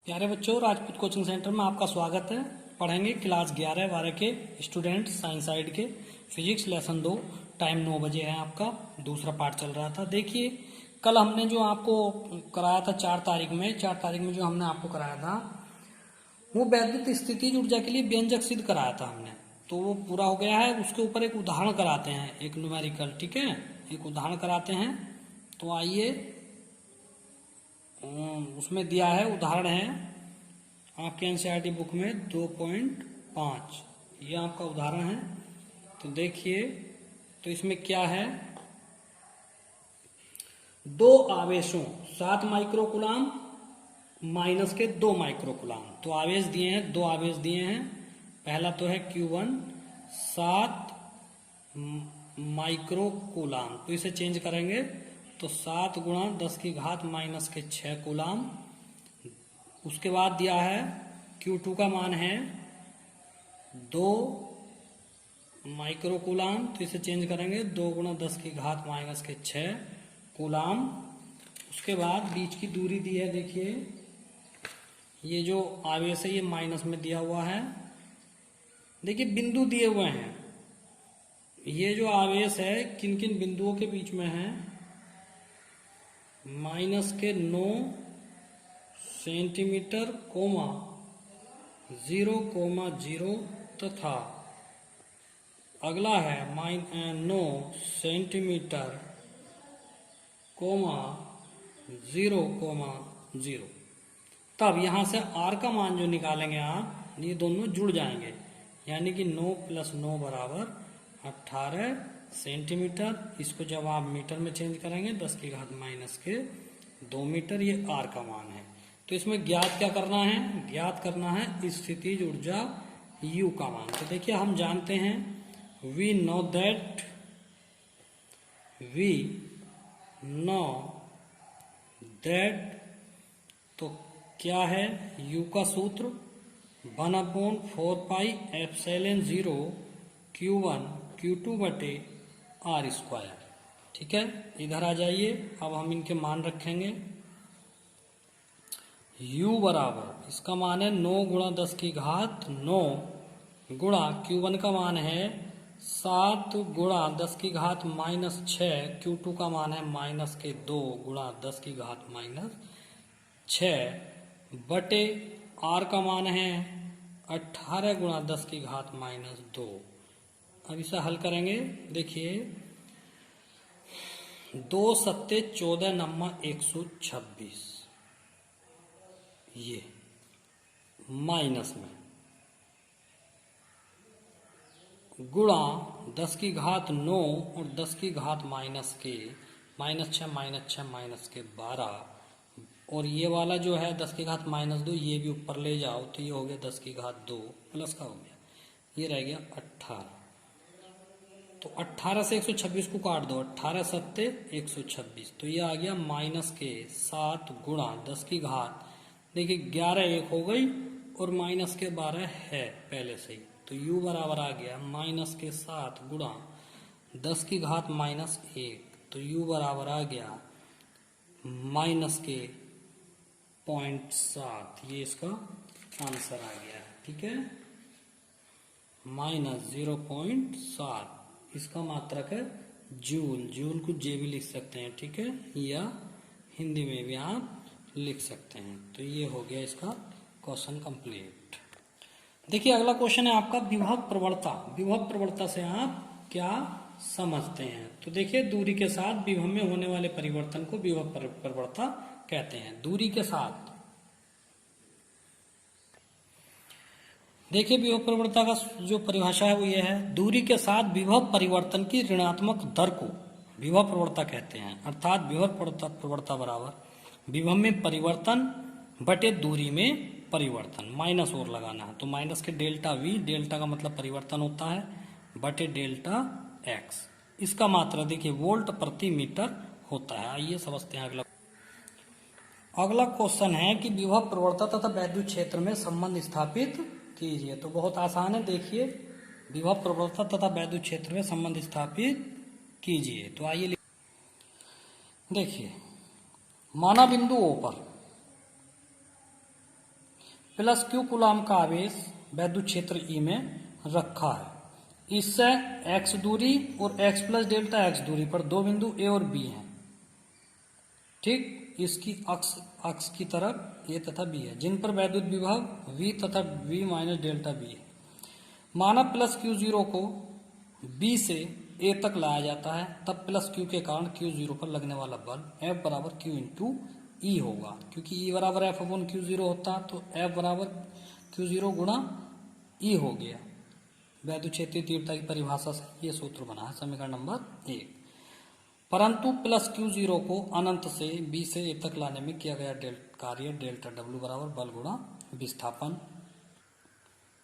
प्यारे बच्चों, Rajput coaching centre में आपका स्वागत है। पढ़ेंगे क्लास 11-12 के स्टूडेंट साइंस साइड के फिजिक्स लेसन 2। टाइम 9 बजे है। आपका दूसरा पार्ट चल रहा था। देखिए, कल हमने जो आपको कराया था 4 तारीख में जो हमने आपको कराया था वो वैद्युत स्थितिज ऊर्जा के लिए व्यंजक सिद्ध कराया था हमने। तो वो पूरा हो गया है। उसके ऊपर एक उदाहरण कराते हैं, एक न्यूमेरिकल। ठीक है, एक उदाहरण कराते हैं। तो आइए, उसमें दिया है, उदाहरण है आपके एनसीईआरटी बुक में 2.5। ये आपका उदाहरण है। तो देखिए, तो इसमें क्या है, दो आवेशों 7 माइक्रोकूलाम माइनस के 2 माइक्रोकूलाम। तो आवेश दिए हैं, 2 आवेश दिए हैं। पहला तो है Q1 7 माइक्रोकूलाम। तो इसे चेंज करेंगे तो 7 गुणा 10 की घात माइनस के 6 कूलाम। उसके बाद दिया है Q2 का मान है 2 माइक्रोकूलाम। तो इसे चेंज करेंगे 2 गुणा 10 की घात माइनस के 6 कूलाम। उसके बाद बीच की दूरी दी है। देखिए, ये जो आवेश है ये माइनस में दिया हुआ है। देखिए, बिंदु दिए हुए हैं। ये जो आवेश है किन किन बिंदुओं के बीच में है, माइनस के 9 सेंटीमीटर, 0,0 तथा अगला है 9 सेंटीमीटर, 0,0। तब यहां से R का मान जो निकालेंगे आप, ये दोनों जुड़ जाएंगे, यानी कि 9 + 9 बराबर 18 सेंटीमीटर। इसको जब आप मीटर में चेंज करेंगे 10 की घात माइनस के 2 मीटर। ये R का मान है। तो इसमें ज्ञात क्या करना है, ज्ञात करना है स्थितिज ऊर्जा U का मान। तो देखिए, हम जानते हैं वी नो दैट। तो क्या है U का सूत्र 1/4πε0 Q1 Q2/R²। ठीक है, इधर आ जाइए। अब हम इनके मान रखेंगे। U बराबर, इसका मान है 9 गुणा 10 की घात 9 गुणा Q1 का मान है 7 गुणा 10 की घात माइनस 6। Q2 का मान है माइनस के 2 गुणा 10 की घात माइनस 6 बटे R का मान है 18 गुणा 10 की घात माइनस 2। अब इसे हल करेंगे। देखिए, 2 सत्ते 14 नम्मा 126, ये माइनस में गुणा 10 की घात 9 और 10 की घात माइनस के -6 माइनस के 12। और ये वाला जो है 10 की घात माइनस 2, ये भी ऊपर ले जाओ तो ये हो गया 10 की घात 2 प्लस का हो गया, ये रह गया 18। तो 18 से 126 को काट दो, 18 सत्ते 126। तो ये आ गया माइनस के 7 गुणा 10 की घात, देखिए 11 1 हो गई और माइनस के 12 है पहले से ही। तो U बराबर आ गया माइनस के 7 गुणा 10 की घात माइनस 1। तो U बराबर आ गया माइनस के 0.7। ये इसका आंसर आ गया है। ठीक है, माइनस 0.7 इसका मात्रक है जूल। जूल को J भी लिख सकते हैं, ठीक है, या हिंदी में भी आप लिख सकते हैं। तो ये हो गया इसका क्वेश्चन कंप्लीट। देखिए, अगला क्वेश्चन है आपका विभव प्रवणता। विभव प्रवणता से आप क्या समझते हैं? तो देखिए, दूरी के साथ विभव में होने वाले परिवर्तन को विभव प्रवणता कहते हैं। दूरी के साथ, देखिए, विभव प्रवणता का जो परिभाषा है वो ये है, दूरी के साथ विभव परिवर्तन की ऋणात्मक दर को विभव प्रवणता कहते हैं। अर्थात विभव प्रवणता बराबर विभव में परिवर्तन बटे दूरी में परिवर्तन। माइनस और लगाना है तो माइनस के डेल्टा V, डेल्टा का मतलब परिवर्तन होता है, बटे डेल्टा x। इसका मात्रा देखिए वोल्ट प्रति मीटर होता है। आइए समझते हैं अगला क्वेश्चन है कि विभव प्रवणता तथा वैद्युत क्षेत्र में संबंध स्थापित कीजिए। तो बहुत आसान है। देखिए, विभव प्रवणता तथा वैद्युत क्षेत्र में संबंध स्थापित कीजिए। तो आइए, देखिए, माना बिंदुओं पर प्लस क्यू कूलाम का आवेश वैद्युत क्षेत्र ई में रखा है। इससे x दूरी और x प्लस डेल्टा x दूरी पर दो बिंदु ए और बी हैं, ठीक, इसकी अक्ष की तरफ ए तथा बी है, जिन पर वैद्युत विभव v तथा v माइनस डेल्टा बी है। माना प्लस क्यू जीरो को बी से ए तक लाया जाता है, तब प्लस क्यू के कारण क्यू जीरो पर लगने वाला बल F बराबर क्यू इंटू ई होगा, क्योंकि ई बराबर एफ अपॉन क्यू जीरो होता, तो F बराबर क्यू जीरो गुणा ई हो गया। वैद्युत क्षेत्रीय तीव्रता की परिभाषा से ये सूत्र बना है समीकरण नंबर 1। परंतु प्लस क्यू जीरो को अनंत से बी से ए तक लाने में किया गया कार्य डेल्टा डब्ल्यू बराबर बल गुणा विस्थापन।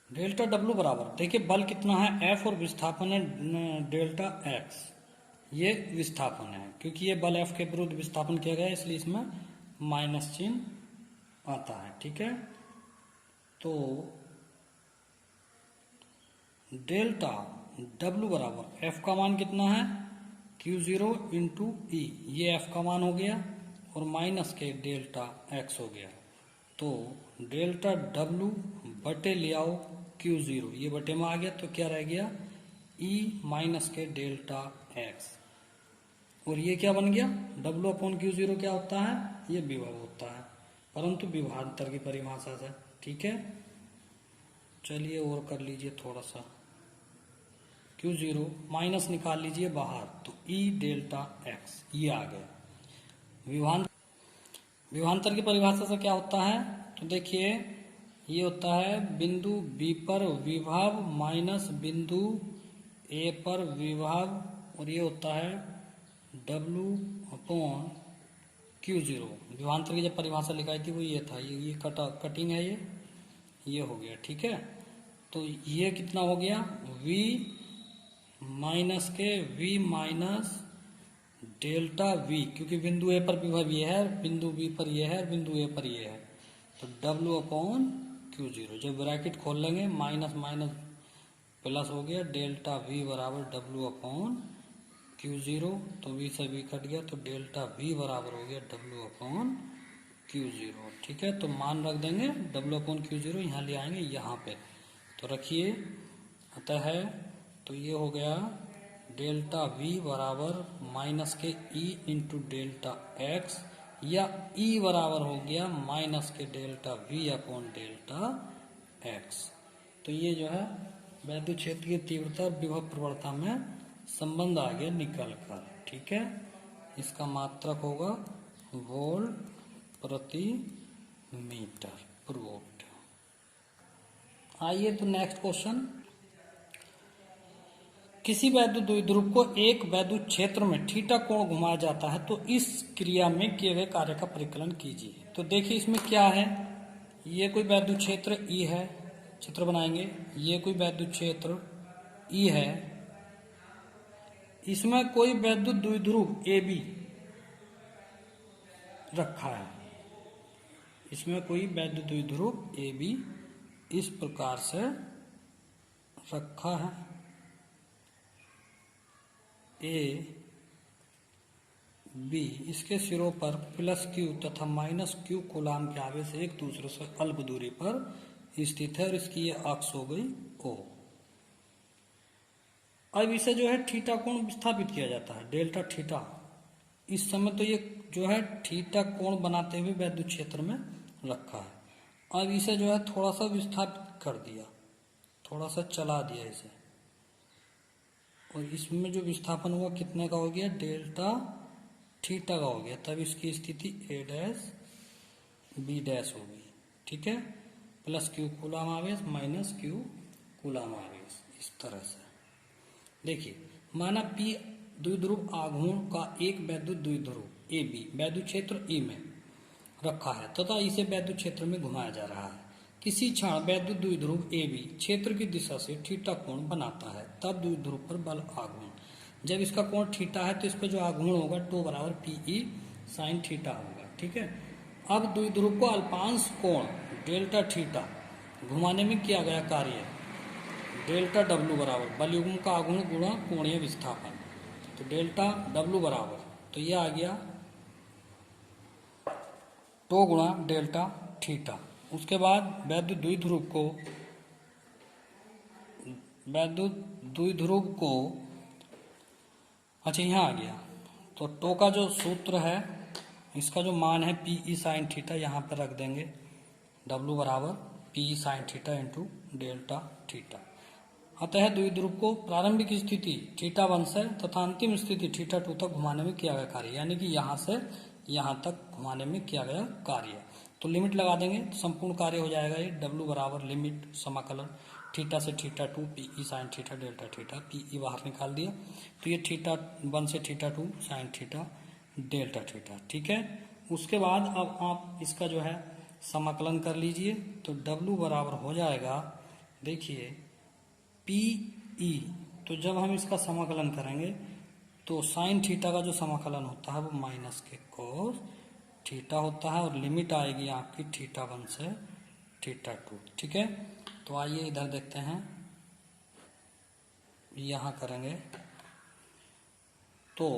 डेल्टा डब्ल्यू बराबर, देखिए बल कितना है एफ और विस्थापन है डेल्टा एक्स, ये विस्थापन है, क्योंकि ये बल एफ के विरुद्ध विस्थापन किया गया है, इसलिए इसमें माइनस चिन्ह आता है, ठीक है। तो डेल्टा डब्ल्यू बराबर एफ का मान कितना है क्यू जीरो इंटू ई, ये एफ का मान हो गया, और माइनस के डेल्टा एक्स हो गया। तो डेल्टा डब्ल्यू बटे ले आओ क्यू जीरो, ये बटे में आ गया, तो क्या रह गया ई माइनस के डेल्टा एक्स, और ये क्या बन गया डब्ल्यू अपॉन क्यू जीरो क्या होता है, ये विभव होता है, परंतु विभवांतर की परिभाषा से, ठीक है। चलिए और कर लीजिए थोड़ा सा, क्यू जीरो माइनस निकाल लीजिए बाहर, तो ई डेल्टा एक्स ये आ गया। विभवांतर की परिभाषा से क्या होता है, तो देखिए ये होता है बिंदु बी पर विभव माइनस बिंदु ए पर विभव, और ये होता है डब्ल्यू अपॉन क्यू जीरो। विभवांतर की जब परिभाषा लिखाई थी वो ये था, ये कटिंग है, ये हो गया, ठीक है। तो ये कितना हो गया v माइनस के v माइनस डेल्टा v, क्योंकि बिंदु ए पर विभव ये है, बिंदु बी पर ये है, बिंदु ए पर ये है, तो w अपॉन क्यू जीरो। जब ब्रैकेट खोल लेंगे माइनस माइनस प्लस हो गया, डेल्टा v बराबर w अपॉन क्यू जीरो, तो v से v कट गया, तो डेल्टा v बराबर हो गया w अपॉन क्यू जीरो, ठीक है। तो मान रख देंगे w अपॉन क्यू जीरो, यहाँ ले आएंगे यहाँ पे, तो रखिए, अतः है तो ये हो गया डेल्टा v बराबर माइनस के e इंटू डेल्टा एक्स, या e बराबर हो गया माइनस के delta v upon delta x. तो ये जो है वैद्युत क्षेत्र की तीव्रता और विभव प्रवणता में संबंध आ गया निकल कर, ठीक है। इसका मात्रक होगा वोल्ट प्रति मीटर प्रूव्ड। आइए तो नेक्स्ट क्वेश्चन, किसी वैद्युत द्विध्रुव को एक वैद्युत क्षेत्र में थीटा कोण घुमाया जाता है, तो इस क्रिया में किए गए कार्य का परिकलन कीजिए। तो देखिए इसमें क्या है, ये कोई वैद्युत क्षेत्र ई है, चित्र बनाएंगे, ये कोई वैद्युत क्षेत्र ई है, इसमें कोई वैद्युत द्विध्रुव ए बी रखा है, इसमें कोई वैद्युत द्विध्रुव ए बी इस प्रकार से रखा है, ए बी, इसके सिरों पर प्लस क्यू तथा माइनस क्यू कूलाम के आवेश एक दूसरे से अल्प दूरी पर स्थित है, और इसकी ये अक्ष हो गई ओ। अब इसे जो है थीटा कोण विस्थापित किया जाता है, डेल्टा थीटा। इस समय तो ये जो है थीटा कोण बनाते हुए वैद्युत क्षेत्र में रखा है। अब इसे जो है थोड़ा सा विस्थापित कर दिया, थोड़ा सा चला दिया इसे, और इसमें जो विस्थापन हुआ कितने का हो गया, डेल्टा थीटा का हो गया, तब इसकी स्थिति ए डैश बी डैश होगी, ठीक है। प्लस क्यू कूलाम आवेश माइनस क्यू कूलाम आवेश, इस तरह से। देखिए माना पी द्विध्रुव आघूर्ण का एक वैद्युत द्विध्रुव ए बी वैद्युत क्षेत्र ई में रखा है तथा इसे वैद्युत क्षेत्र में घुमाया जा रहा है। किसी क्षण वैद्युत द्विध्रुव ए बी क्षेत्र की दिशा से थीटा कोण बनाता है, तब द्विध्रुव पर बल आघूर्ण, जब इसका कोण थीटा है तो इस पर जो आघूर्ण होगा टो बराबर पीई साइन थीटा होगा, ठीक है। अब द्विध्रुव को अल्पांश कोण डेल्टा थीटा घुमाने में किया गया कार्य डेल्टा डब्ल्यू बराबर बल युग्म का आघूर्ण गुणा कोणीय विस्थापन, तो डेल्टा डब्ल्यू बराबर, तो ये आ गया टो गुणा डेल्टा थीटा, उसके बाद वैद्युत द्विध्रुव को अच्छा यहाँ आ गया। तो टो का जो सूत्र है, इसका जो मान है पी ई साइन थीटा, यहाँ पर रख देंगे W बराबर P E sine theta into delta theta. अतः द्विध्रुव को प्रारंभिक स्थिति θ1 से तथा अंतिम स्थिति θ2 तक घुमाने में किया गया कार्य, यानी कि यहाँ से यहाँ तक घुमाने में किया गया कार्य। तो लिमिट लगा देंगे तो संपूर्ण कार्य हो जाएगा ये W बराबर लिमिट समाकलन θ से θ2 P E sine theta delta theta, P E बाहर निकाल दिया तो ये θ1 से θ2 साइन थीटा डेल्टा थीटा। ठीक है, उसके बाद अब आप इसका जो है समाकलन कर लीजिए तो W बराबर हो जाएगा, देखिए पी ई। तो जब हम इसका समाकलन करेंगे तो साइन थीटा का जो समाकलन होता है वो माइनस के कोस थीटा होता है और लिमिट आएगी आपकी θ1 से θ2। ठीक है, तो आइए इधर देखते हैं, यहाँ करेंगे तो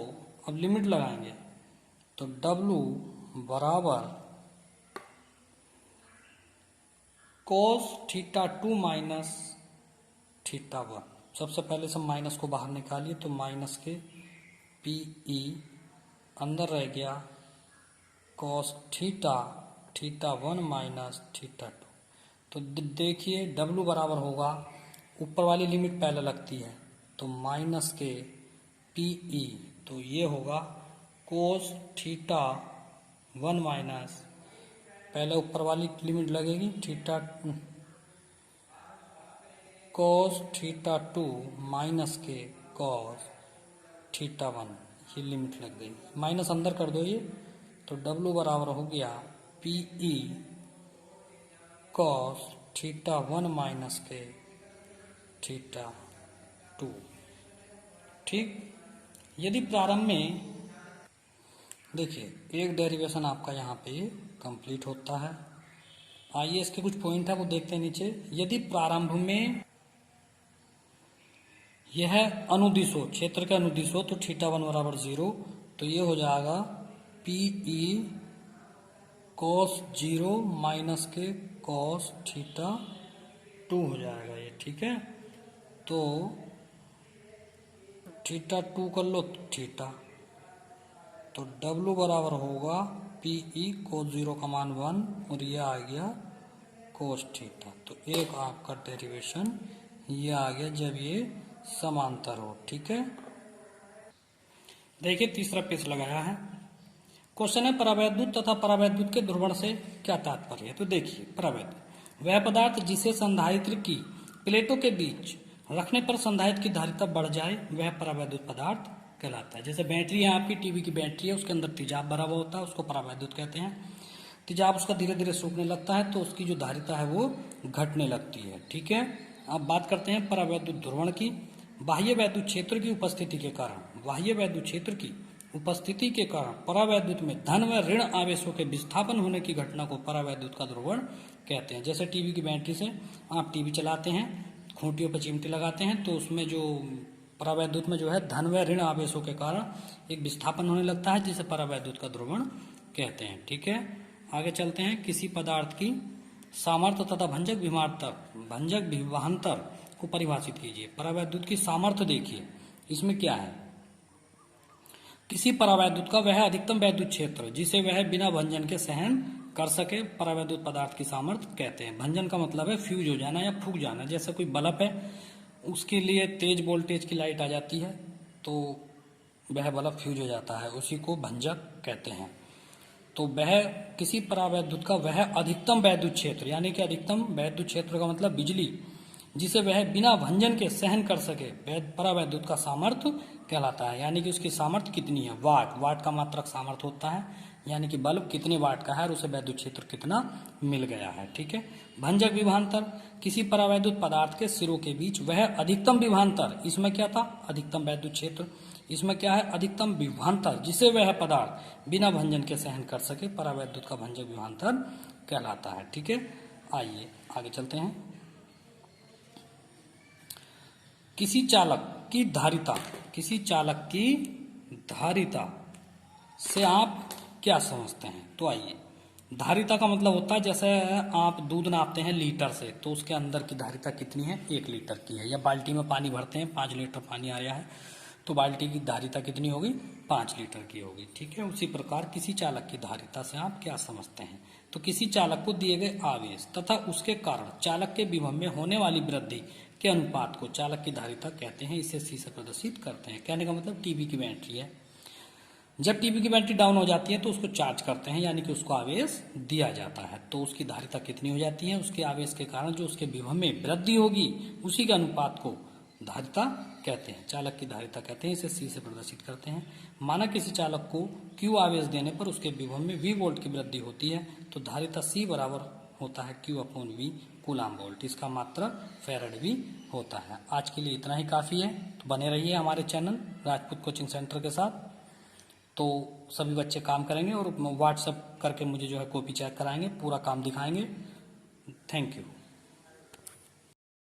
अब लिमिट लगाएंगे तो W बराबर कोस θ2 माइनस θ1। सबसे पहले सब माइनस को बाहर निकालिए तो माइनस के पी ई अंदर रह गया कोस θ1 माइनस θ2। तो देखिए W बराबर होगा, ऊपर वाली लिमिट पहले लगती है तो माइनस के पी ई, तो ये होगा कोस θ1 माइनस, पहले ऊपर वाली लिमिट लगेगी कोस θ2 माइनस के कोस θ1, ये लिमिट लग गई, माइनस अंदर कर दो ये, तो W बराबर हो गया पी ई कोस θ1 माइनस के θ2। ठीक, यदि प्रारंभ में देखिए एक डेरिवेशन आपका यहाँ पे कंप्लीट होता है। आइए इसके कुछ पॉइंट है वो देखते हैं नीचे। यदि प्रारंभ में यह अनुदिश हो, क्षेत्र के अनुदिश हो तो θ1 बराबर 0, तो ये हो जाएगा पी ई कोस 0 माइनस के कोस θ2 हो जाएगा ये। ठीक है, तो θ2 कर लो थीटा, तो W बराबर होगा पी ई कोस 0 का मान 1 और ये आ गया कोस थीटा। तो एक आपका डेरिवेशन ये आ गया जब ये समांतर हो। ठीक है, देखिए तीसरा पेज लगाया है। क्वेश्चन है परावैद्युत तथा परावैद्युत के ध्रुवण से क्या तात्पर्य है। तो देखिए परावैद्युत वह पदार्थ जिसे संधारित्र की प्लेटों के बीच रखने पर संधारित्र की धारिता बढ़ जाए वह परावैद्युत पदार्थ कहलाता है। जैसे बैटरी है आपकी, टीवी की बैटरी है, उसके अंदर तेजाब भरा हुआ होता है, उसको परावैद्युत कहते हैं। तेजाब उसका धीरे धीरे सूखने लगता है तो उसकी जो धारिता है वो घटने लगती है। ठीक है, अब बात करते हैं परावैद्युत ध्रुवण की। बाह्य वैद्युत क्षेत्र की उपस्थिति के कारण, बाह्य वैद्युत क्षेत्र की उपस्थिति के कारण परावैद्युत में धन व ऋण आवेशों के विस्थापन होने की घटना को परावैद्युत का ध्रुवण कहते हैं। जैसे टीवी की बैटरी से आप टीवी चलाते हैं, खूंटियों पर चिमटी लगाते हैं, तो उसमें जो परावैद्युत में जो है धन व ऋण आवेशों के कारण एक विस्थापन होने लगता है जिसे परावैद्युत का ध्रुवण कहते हैं। ठीक है, आगे चलते हैं। किसी पदार्थ की सामर्थ्य तथा भंजक विभवांतर को परिभाषित कीजिए। परावैद्युत की सामर्थ्य देखिए, इसमें क्या है, किसी परावैद्युत का वह अधिकतम वैद्युत क्षेत्र जिसे वह बिना भंजन के सहन कर सके परावैद्युत पदार्थ की सामर्थ्य कहते हैं। भंजन का मतलब है फ्यूज हो जाना या फूक जाना। जैसे कोई बल्ब है, उसके लिए तेज वोल्टेज की लाइट आ जाती है तो वह बल्ब फ्यूज हो जाता है, उसी को भंजक कहते हैं। तो वह किसी परावैद्युत का वह अधिकतम वैद्युत क्षेत्र, यानी कि अधिकतम वैद्युत क्षेत्र का मतलब बिजली, जिसे वह बिना भंजन के सहन कर सके परावैद्युत का सामर्थ्य कहलाता है। यानी कि उसकी सामर्थ्य कितनी है, वाट का मात्रक सामर्थ्य होता है, यानी कि बल्ब कितने वाट का है और उसे वैद्युत क्षेत्र कितना मिल गया है। ठीक है, भंजक विभवांतर किसी परावैद्युत पदार्थ के सिरों के बीच वह अधिकतम विभवांतर, इसमें क्या था, अधिकतम वैद्युत क्षेत्र, इसमें क्या है, अधिकतम विभवांतर जिसे वह पदार्थ बिना भंजन के सहन कर सके परावैद्युत का भंजक विभवांतर कहलाता है। ठीक है, आइए आगे चलते हैं। किसी चालक की धारिता से आप क्या समझते हैं। तो आइए धारिता का मतलब होता है जैसे आप दूध नापते हैं लीटर से, तो उसके अंदर की धारिता कितनी है, 1 लीटर की है। या बाल्टी में पानी भरते हैं, 5 लीटर पानी आ रहा है, तो बाल्टी की धारिता कितनी होगी, 5 लीटर की होगी। ठीक है, उसी प्रकार किसी चालक की धारिता से आप क्या समझते हैं, तो किसी चालक को दिए गए आवेश तथा उसके कारण चालक के विभव में होने वाली वृद्धि के अनुपात को चालक की धारिता कहते हैं। इसे सी से प्रदर्शित करते हैं। कहने का मतलब टीवी की बैटरी है, जब टीवी की बैटरी डाउन हो जाती है तो उसको चार्ज करते हैं, यानी कि उसको आवेश दिया जाता है, तो उसकी धारिता कितनी हो जाती है, उसके आवेश के कारण जो उसके विभव में वृद्धि होगी उसी के अनुपात को धारिता कहते हैं, चालक की धारिता कहते हैं। इसे सी से प्रदर्शित करते हैं। माना किसी चालक को क्यू आवेश देने पर उसके विभव में वी वोल्ट की वृद्धि होती है, तो धारिता सी बराबर होता है Q upon V coulomb volt. इसका मात्रक फैराड भी होता है। आज के लिए इतना ही काफ़ी है, तो बने रहिए हमारे चैनल राजपूत कोचिंग सेंटर के साथ। तो सभी बच्चे काम करेंगे और व्हाट्सएप करके मुझे जो है कॉपी चेक कराएंगे, पूरा काम दिखाएंगे। Thank you.